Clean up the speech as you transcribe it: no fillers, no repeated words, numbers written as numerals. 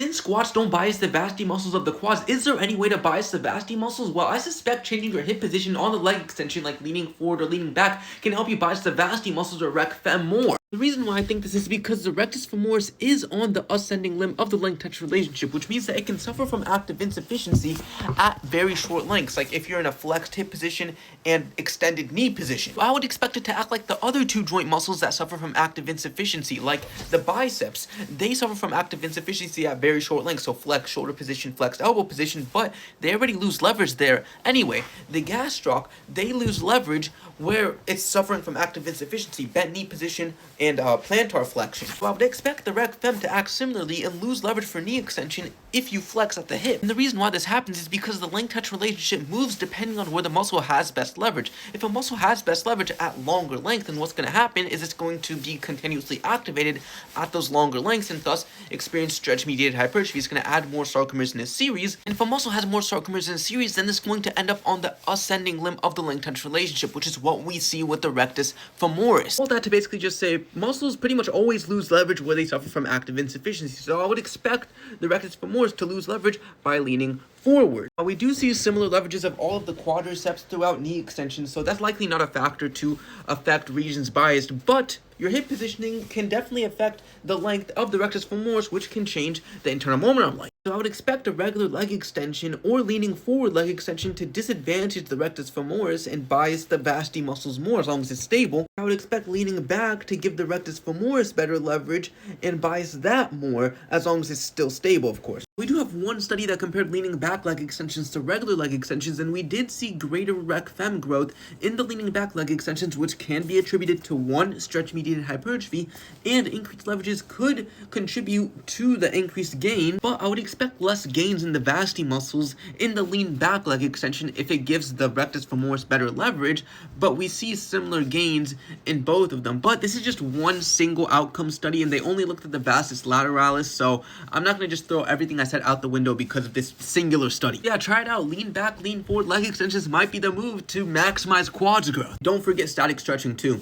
Since squats don't bias the vasty muscles of the quads, is there any way to bias the vasty muscles? Well, I suspect changing your hip position on the leg extension, like leaning forward or leaning back, can help you bias the vasty muscles or rec fem more. The reason why I think this is because the rectus femoris is on the ascending limb of the length-touch relationship, which means that it can suffer from active insufficiency at very short lengths, like if you're in a flexed hip position and extended knee position. I would expect it to act like the other two joint muscles that suffer from active insufficiency, like the biceps. They suffer from active insufficiency at very short lengths, so flex shoulder position, flexed elbow position, but they already lose leverage there anyway. The gastroc, they lose leverage where it's suffering from active insufficiency, bent knee position, and plantar flexion. So I would expect the rec fem to act similarly and lose leverage for knee extension if you flex at the hip. And the reason why this happens is because the length-touch relationship moves depending on where the muscle has best leverage. If a muscle has best leverage at longer length, then what's going to happen is it's going to be continuously activated at those longer lengths and thus experience stretch-mediated hypertrophy. It's going to add more sarcomeres in a series. And if a muscle has more sarcomeres in a series, then it's going to end up on the ascending limb of the length-touch relationship, which is what we see with the rectus femoris. All that to basically just say muscles pretty much always lose leverage where they suffer from active insufficiency. So I would expect the rectus femoris to lose leverage by leaning forward. We do see similar leverages of all of the quadriceps throughout knee extensions, so that's likely not a factor to affect regions biased, but your hip positioning can definitely affect the length of the rectus femoris, which can change the internal momentum length. So I would expect a regular leg extension or leaning forward leg extension to disadvantage the rectus femoris and bias the vasty muscles more as long as it's stable. I would expect leaning back to give the rectus femoris better leverage and bias that more as long as it's still stable, of course. We do have one study that compared leaning back leg extensions to regular leg extensions, and we did see greater rec fem growth in the leaning back leg extensions, which can be attributed to one, stretch-mediated hypertrophy, and increased leverages could contribute to the increased gain, but I would expect less gains in the vasty muscles in the lean back leg extension if it gives the rectus femoris better leverage, but we see similar gains in both of them. But this is just one single outcome study, and they only looked at the vastus lateralis, so I'm not going to just throw everything I said out the window because of this singular study. Yeah, try it out. Lean back, lean forward leg extensions might be the move to maximize quads growth. Don't forget static stretching too.